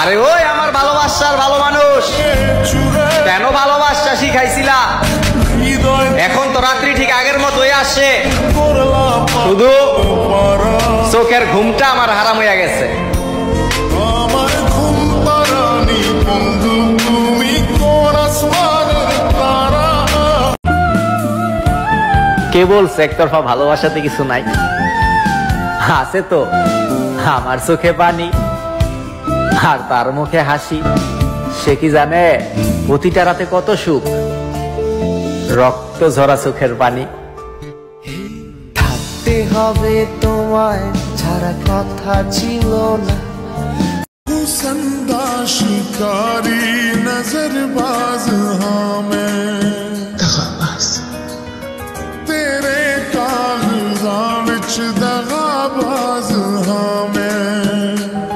আরে ওই আমার ভালোবাসার ভালো মানুষ, কেন ভালোবাসা শিখাইছিলা? এখন তো রাত্রি ঠিক আগের মতোই আসে, শুধু চোখের ঘুমটা আমার হারাম হইয়া গেছে। কে বলছে একতরফা ভালোবাসাতে কিছু নাই? আছে তো, আমার চোখে পানি আর তার মুখে হাসি। সে কি জানে প্রতিটা রাতে কত সুখ, রক্ত ঝরা চোখের পানি। থাকতে হবে তোমায় ছাড়া কথা ছিল না,